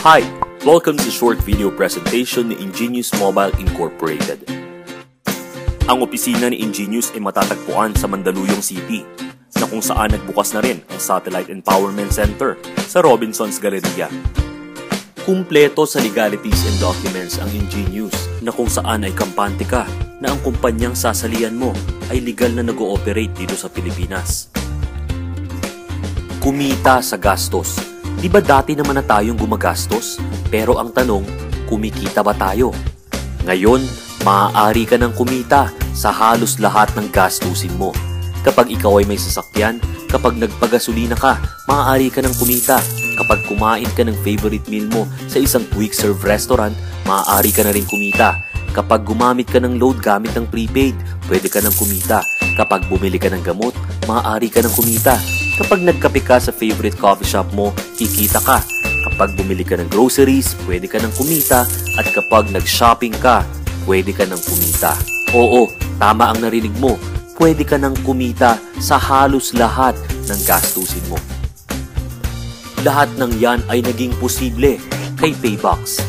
Hi! Welcome sa short video presentation ni Ingenious Mobile Incorporated. Ang opisina ni Ingenious ay matatagpuan sa Mandaluyong City, na kung saan nagbukas na rin ang Satellite Empowerment Center sa Robinsons Galleria. Kumpleto sa legalities and documents ang Ingenious, na kung saan ay kampante ka na ang kumpanyang sasalihan mo ay legal na nag-ooperate dito sa Pilipinas. Kumita sa gastos. Di ba dati naman na tayong gumagastos? Pero ang tanong, kumikita ba tayo? Ngayon, maaari ka ng kumita sa halos lahat ng gastusin mo. Kapag ikaw ay may sasakyan, kapag nagpagasolina ka, maaari ka ng kumita. Kapag kumain ka ng favorite meal mo sa isang quick serve restaurant, maaari ka na rin kumita. Kapag gumamit ka ng load gamit ng prepaid, pwede ka ng kumita. Kapag bumili ka ng gamot, maaari ka ng kumita. Kapag nagkape ka sa favorite coffee shop mo, kikita ka. Kapag bumili ka ng groceries, pwede ka ng kumita. At kapag nag-shopping ka, pwede ka ng kumita. Oo, tama ang narinig mo. Pwede ka ng kumita sa halos lahat ng gastusin mo. Lahat ng yan ay naging posible kay Paybox.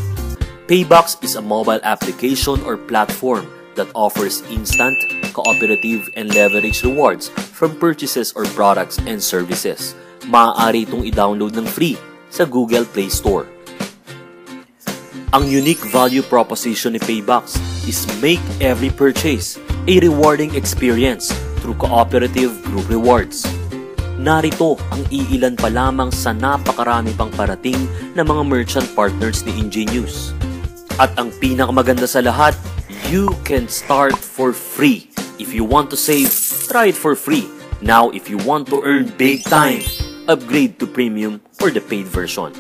Paybox is a mobile application or platform that offers instant, cooperative, and leverage rewards from purchases or products and services. Maaari itong i-download ng free sa Google Play Store. Ang unique value proposition ni Paybox is make every purchase a rewarding experience through cooperative group rewards. Narito ang iilan pa lamang sa napakarami pang parating na mga merchant partners ni Ingenious. At ang pinakamaganda sa lahat, you can start for free. If you want to save, try it for free. Now, if you want to earn big time, upgrade to premium or the paid version.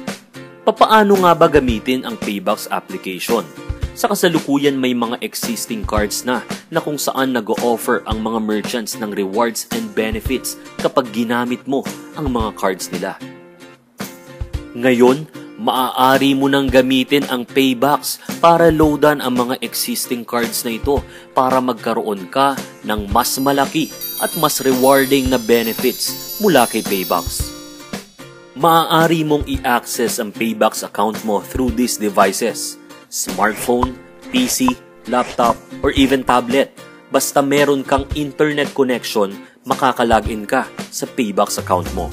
Papaano nga ba gamitin ang Paybox application? Sa kasalukuyan may mga existing cards na kung saan nag-o-offer ang mga merchants ng rewards and benefits kapag ginamit mo ang mga cards nila. Ngayon, maaari mo nang gamitin ang Paybox para loadan ang mga existing cards na ito para magkaroon ka ng mas malaki at mas rewarding na benefits mula kay Paybox. Maaari mong i-access ang Paybox account mo through these devices: smartphone, PC, laptop, or even tablet. Basta meron kang internet connection, makakalagin ka sa Paybox account mo.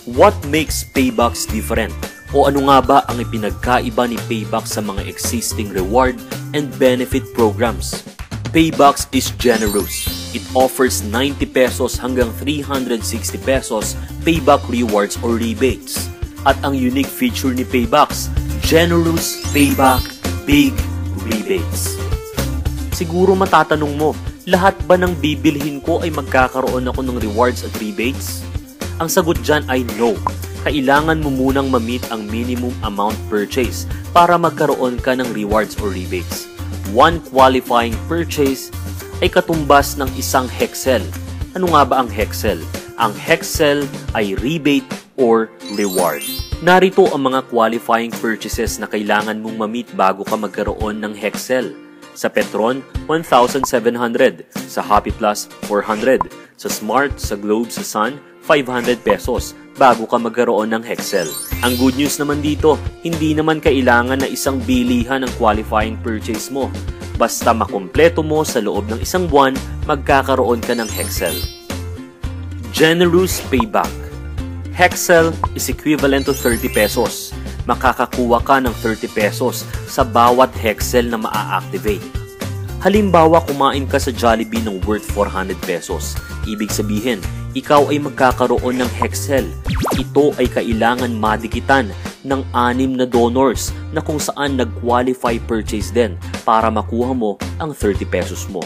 What makes Paybox different? O ano nga ba ang ipinagkaiba ni Paybox sa mga existing reward and benefit programs? Paybox is generous. It offers 90 pesos hanggang 360 pesos payback rewards or rebates. At ang unique feature ni Paybox, generous payback, big rebates. Siguro matatanong mo, lahat ba ng bibilhin ko ay magkakaroon ako ng rewards at rebates? Ang sagot dyan ay no. Kailangan mo munang ma-meet ang minimum amount purchase para magkaroon ka ng rewards or rebates. One qualifying purchase ay katumbas ng isang hexel. Ano nga ba ang hexel? Ang hexel ay rebate or reward. Narito ang mga qualifying purchases na kailangan mong ma-meet bago ka magkaroon ng hexel. Sa Petron, 1,700. Sa Happy Plus, 400. Sa Smart, sa Globe, sa Sun, 500 pesos bago ka magkaroon ng hexel. Ang good news naman dito, hindi naman kailangan na isang bilihan ang qualifying purchase mo. Basta makumpleto mo sa loob ng isang buwan, magkakaroon ka ng hexel. Generous payback. Hexel is equivalent to 30 pesos. Makakakuha ka ng 30 pesos sa bawat hexel na maa-activate. Halimbawa, kumain ka sa Jollibee ng worth 400 pesos. Ibig sabihin, ikaw ay magkakaroon ng hexel. Ito ay kailangan madikitan ng 6 na donors na kung saan nag-qualify purchase din para makuha mo ang 30 pesos mo.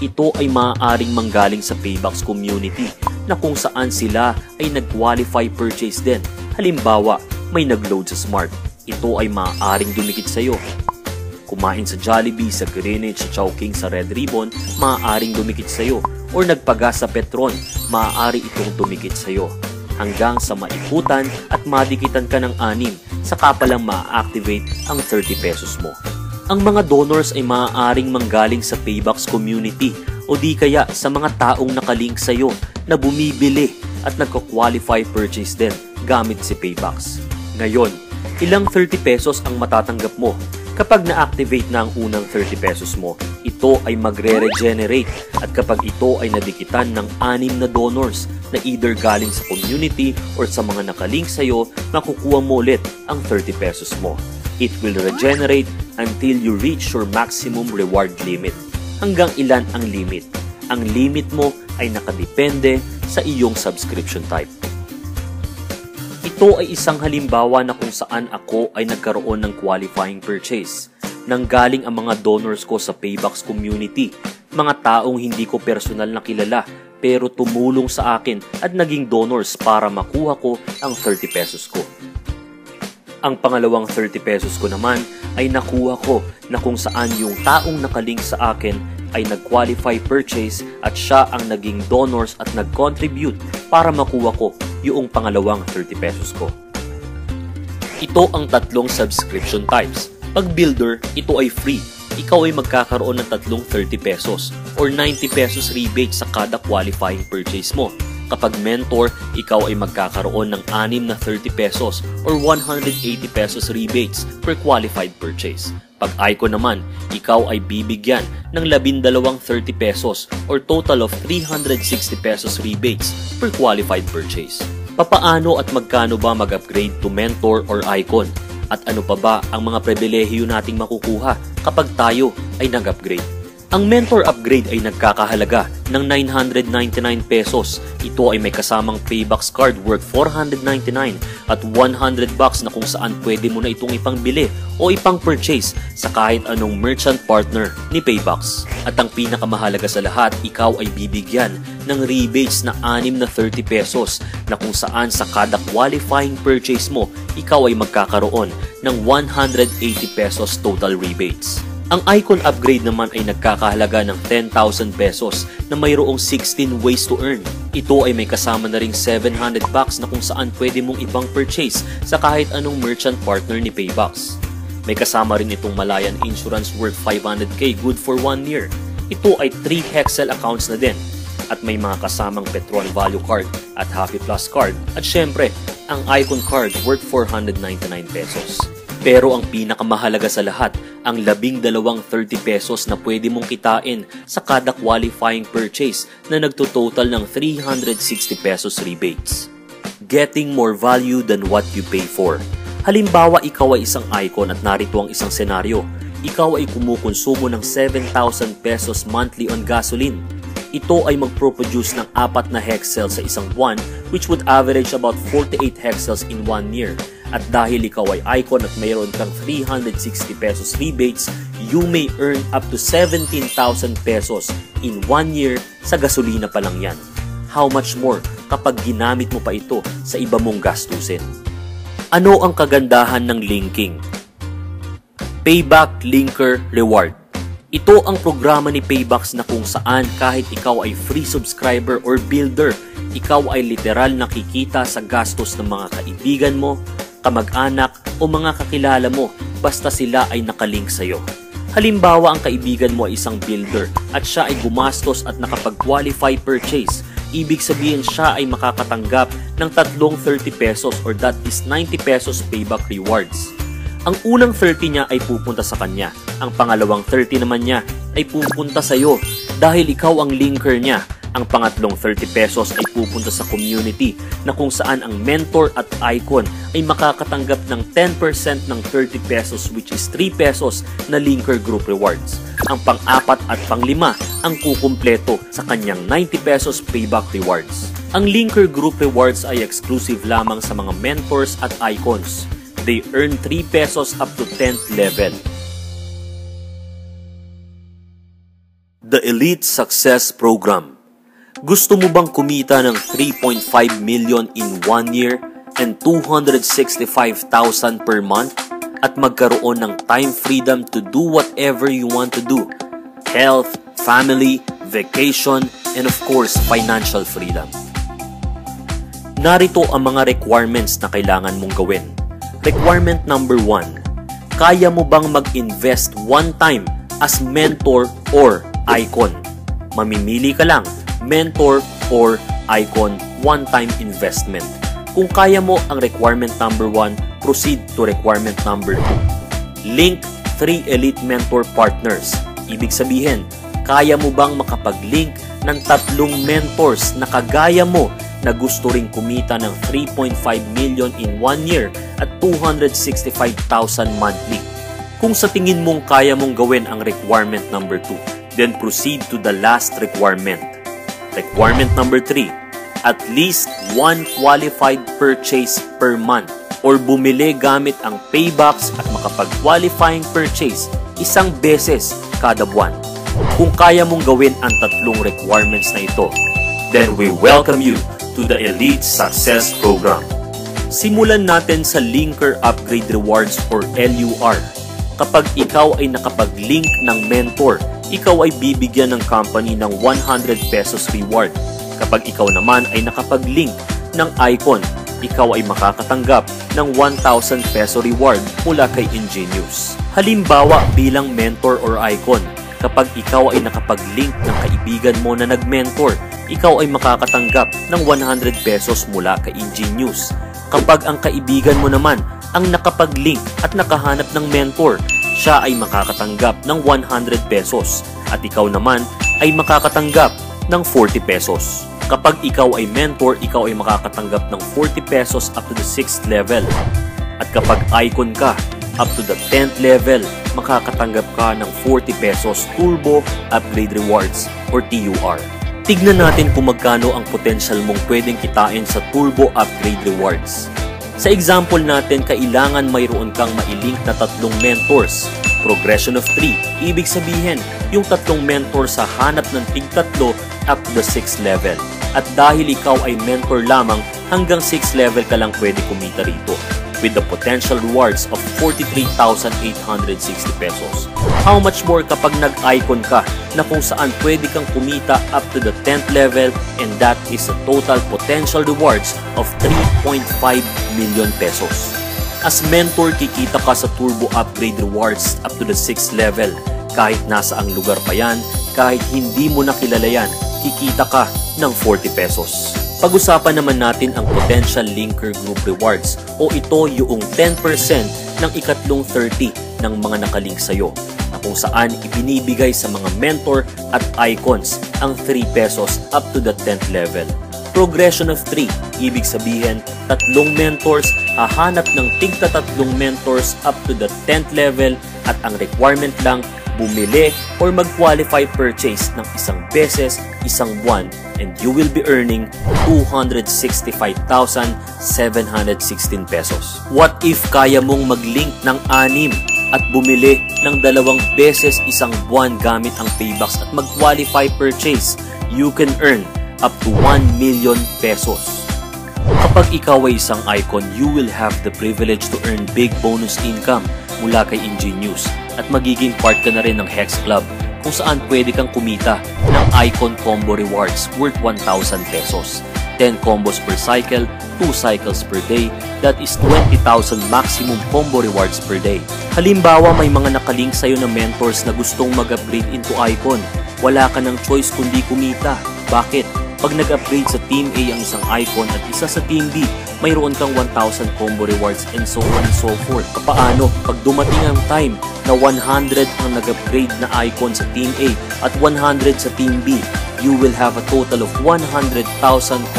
Ito ay maaaring manggaling sa Paybox community na kung saan sila ay nag-qualify purchase din. Halimbawa, may nag-load sa Smart. Ito ay maaaring dumikit sa iyo. Kumain sa Jollibee, sa Greenwich, sa Chowking, sa Red Ribbon, maaaring dumikit sa iyo. Or nagpagas sa Petron, maaari itong dumikit sa iyo. Hanggang sa maiputan at madikitan ka ng 6, saka pa lang ma-activate ang 30 pesos mo. Ang mga donors ay maaaring manggaling sa Paybox community o di kaya sa mga taong nakalink sa iyo na bumibili at nagko-qualify purchase din gamit si Paybox. Ngayon, Ilang 30 pesos ang matatanggap mo. Kapag na-activate na ang unang 30 pesos mo, ito ay magre-regenerate at kapag ito ay nadikitan ng 6 na donors na either galing sa community or sa mga nakalink sa'yo, makukuha mo ulit ang 30 pesos mo. It will regenerate until you reach your maximum reward limit. Hanggang ilan ang limit? Ang limit mo ay nakadepende sa iyong subscription type. Ito ay isang halimbawa na kung saan ako ay nagkaroon ng qualifying purchase. Nanggaling ang mga donors ko sa Paybox community, mga taong hindi ko personal na kilala pero tumulong sa akin at naging donors para makuha ko ang 30 pesos ko. Ang pangalawang 30 pesos ko naman ay nakuha ko na kung saan yung taong nakalink sa akin ay nag-qualify purchase at siya ang naging donors at nag-contribute para makuha ko yung pangalawang 30 pesos ko. Ito ang tatlong subscription types. Pag builder, ito ay free. Ikaw ay magkakaroon ng tatlong 30 pesos or 90 pesos rebate sa kada qualifying purchase mo. Kapag mentor, ikaw ay magkakaroon ng 6 na 30 pesos or 180 pesos rebates per qualified purchase. Pag icon naman, ikaw ay bibigyan ng 12 30 pesos or total of 360 pesos rebates per qualified purchase. Papaano at magkano ba mag-upgrade to mentor or icon? At ano pa ba ang mga pribilehiyo nating makukuha kapag tayo ay nag-upgrade? Ang mentor upgrade ay nagkakahalaga ng 999 pesos. Ito ay may kasamang Paybox card worth 499 at 100 bucks na kung saan pwede mo na itong ipangbili o ipang-purchase sa kahit anong merchant partner ni Paybox. At ang pinakamahalaga sa lahat, ikaw ay bibigyan ng rebates na 6 na 30 pesos na kung saan sa kada qualifying purchase mo, ikaw ay magkakaroon ng 180 pesos total rebates. Ang icon upgrade naman ay nagkakahalaga ng 10,000 pesos na mayroong 16 ways to earn. Ito ay may kasama na ring 700 bucks na kung saan pwede mong ibang purchase sa kahit anong merchant partner ni Paybox. May kasama rin itong Malayan Insurance worth 500k good for 1 year. Ito ay 3 Hexel accounts na din. At may mga kasamang Petron Value Card at Happy Plus Card at syempre ang Icon Card worth 499 pesos. Pero ang pinakamahalaga sa lahat, ang 12 30 pesos na pwede mong kitain sa kada qualifying purchase na nagtototal ng 360 pesos rebates. Getting more value than what you pay for. Halimbawa, ikaw ay isang icon at narito ang isang senaryo. Ikaw ay kumukonsumo ng 7,000 pesos monthly on gasoline. Ito ay magproproduce ng 4 na hexel sa isang buwan which would average about 48 hexels in 1 year. At dahil ikaw ay icon at mayroon kang 360 pesos rebates, you may earn up to 17,000 pesos in 1 year sa gasolina pa lang yan. How much more kapag ginamit mo pa ito sa iba mong gastusin? Ano ang kagandahan ng linking? Payback Linker Reward. Ito ang programa ni Paybox na kung saan kahit ikaw ay free subscriber or builder, ikaw ay literal nakikita sa gastos ng mga kaibigan mo, kamag-anak o mga kakilala mo basta sila ay nakalink sa'yo. Halimbawa, ang kaibigan mo ay isang builder at siya ay gumastos at nakapag-qualify purchase. Ibig sabihin siya ay makakatanggap ng tatlong 30 pesos or that is 90 pesos payback rewards. Ang unang 30 niya ay pupunta sa kanya. Ang pangalawang 30 naman niya ay pupunta sa iyo dahil ikaw ang linker niya. Ang pangatlong 30 pesos ay pupunta sa community na kung saan ang mentor at icon ay makakatanggap ng 10% ng 30 pesos which is 3 pesos na linker group rewards. Ang pang-apat at pang-lima ang kukumpleto sa kanyang 90 pesos payback rewards. Ang linker group rewards ay exclusive lamang sa mga mentors at icons. They earn 3 pesos up to 10th level. The Elite Success Program. Gusto mo bang kumita ng 3.5 million in 1 year and 265,000 per month at magkaroon ng time freedom to do whatever you want to do? Health, family, vacation, and of course, financial freedom. Narito ang mga requirements na kailangan mong gawin. Requirement number 1. Kaya mo bang mag-invest one time as mentor or icon? Mamimili ka lang, mentor or icon one-time investment. Kung kaya mo ang requirement number 1, Proceed to requirement number 2. Link 3 elite mentor partners. Ibig sabihin, kaya mo bang makapag-link ng 3 mentors na kagaya mo na gusto ring kumita ng 3.5 million in 1 year at 265,000 monthly? Kung sa tingin mong kaya mong gawin ang requirement number 2, then proceed to the last requirement. Requirement number 3, at least 1 qualified purchase per month or bumili gamit ang Paybacks at makapag-qualifying purchase 1 beses kada buwan. Kung kaya mong gawin ang 3 requirements na ito, then we welcome you to the Elite Success Program. Simulan natin sa Linker Upgrade Rewards or LUR. Kapag ikaw ay nakapag-link ng mentor, ikaw ay bibigyan ng company ng 100 pesos reward. Kapag ikaw naman ay nakapag-link ng icon, ikaw ay makakatanggap ng 1,000 peso reward mula kay Ingenious. Halimbawa bilang mentor or icon, kapag ikaw ay nakapag-link ng kaibigan mo na nag-mentor, ikaw ay makakatanggap ng 100 pesos mula kay Ingenious. Kapag ang kaibigan mo naman ang nakapag-link at nakahanap ng mentor, siya ay makakatanggap ng 100 pesos at ikaw naman ay makakatanggap ng 40 pesos. Kapag ikaw ay mentor, ikaw ay makakatanggap ng 40 pesos up to the 6th level. At kapag icon ka, up to the 10th level, makakatanggap ka ng 40 pesos Turbo Upgrade Rewards or TUR. Tignan natin kung magkano ang potential mong pwedeng kitain sa Turbo Upgrade Rewards. Sa example natin, kailangan mayroon kang mailink na 3 mentors. Progression of 3, ibig sabihin, yung 3 mentors sa hanap ng tig-3 up to the 6th level. At dahil ikaw ay mentor lamang, hanggang 6th level ka lang pwede kumita rito with the potential rewards of 43,860 pesos. How much more kapag nag-icon ka na kung saan pwede kang kumita up to the 10th level, and that is a total potential rewards of 3.5 million pesos. As mentor, kikita ka sa Turbo Upgrade Rewards up to the 6th level. Kahit nasa ang lugar pa yan, kahit hindi mo nakilala yan, kikita ka ng 40 pesos. Pag-usapan naman natin ang Potential Linker Group Rewards o ito yung 10% ng ikatlong 30 ng mga nakalink sa'yo na kung saan ibinibigay sa mga mentor at icons ang 3 pesos up to the 10th level. Progression of 3, ibig sabihin 3 mentors, hahanap ng tig-3 mentors up to the 10th level at ang requirement lang bumili or mag-qualify purchase ng 1 beses, 1 buwan, and you will be earning 265,716 pesos. What if kaya mong mag-link ng 6 at bumili ng 2 beses 1 buwan gamit ang Paybacks at mag-qualify purchase? You can earn up to 1 million pesos. Kapag ikaw ay isang icon, you will have the privilege to earn big bonus income mula kay Ingenious at magiging part ka na rin ng Hex Club kung saan pwede kang kumita ng icon combo rewards worth 1,000 pesos. 10 combos per cycle, 2 cycles per day, that is 20,000 maximum combo rewards per day. Halimbawa, may mga nakalink sa'yo na mentors na gustong mag-upgrade into icon. Wala ka ng choice kundi kumita. Bakit? Pag nag-upgrade sa Team A ang isang icon at isa sa Team B, mayroon kang 1,000 combo rewards and so on and so forth. Paano? Pag dumating ang time na 100 ang nag-upgrade na icon sa Team A at 100 sa Team B, you will have a total of 100,000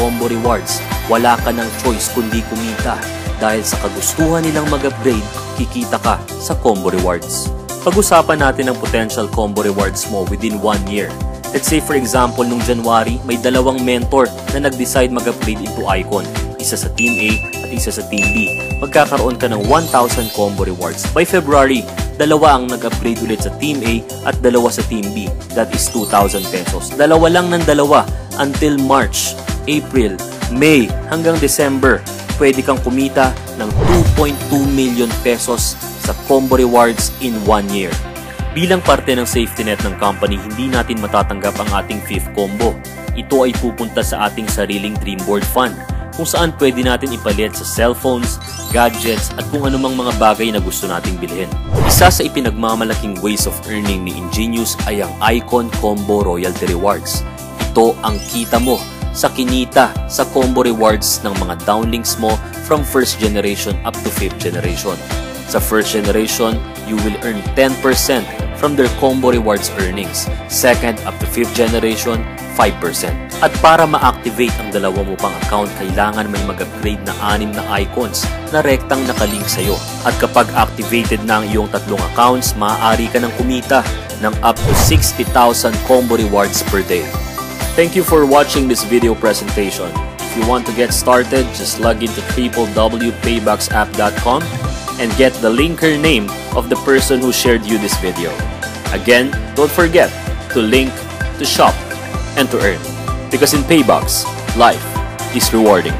combo rewards. Wala ka ng choice kundi kumita. Dahil sa kagustuhan nilang mag-upgrade, kikita ka sa combo rewards. Pag-usapan natin ang potential combo rewards mo within 1 year. Let's say for example, nung January, may 2 mentor na nag-decide mag-upgrade into icon. Isa sa Team A at isa sa Team B. Magkakaroon ka ng 1,000 combo rewards. By February, 2 ang nag-upgrade ulit sa Team A at 2 sa Team B. That is 2,000 pesos. 2 lang ng 2 until March, April, May, hanggang December. Pwede kang kumita ng 2.2 million pesos sa combo rewards in 1 year. Bilang parte ng safety net ng company, hindi natin matatanggap ang ating 5th combo. Ito ay pupunta sa ating sariling Dreamboard Fund, kung saan pwede natin ipalit sa cellphones, gadgets, at kung anumang mga bagay na gusto nating bilhin. Isa sa ipinagmamalaking ways of earning ni Ingenious ay ang Icon Combo Royalty Rewards. Ito ang kita mo sa kinita sa combo rewards ng mga downlinks mo from 1st generation up to 5th generation. Sa 1st generation, you will earn 10% from their combo rewards earnings. 2nd up to 5th generation, 5%. At para ma-activate ang dalawa mo pang account, kailangan may mag-upgrade na 6 na icons na rektang nakalink sa'yo. At kapag activated na ang iyong tatlong accounts, maaari ka ng kumita ng up to 60,000 combo rewards per day. Thank you for watching this video presentation. If you want to get started, just log into www.payboxapp.com and get the linker name of the person who shared you this video. Again, don't forget to link, to shop, and to earn. Because in Paybox, life is rewarding.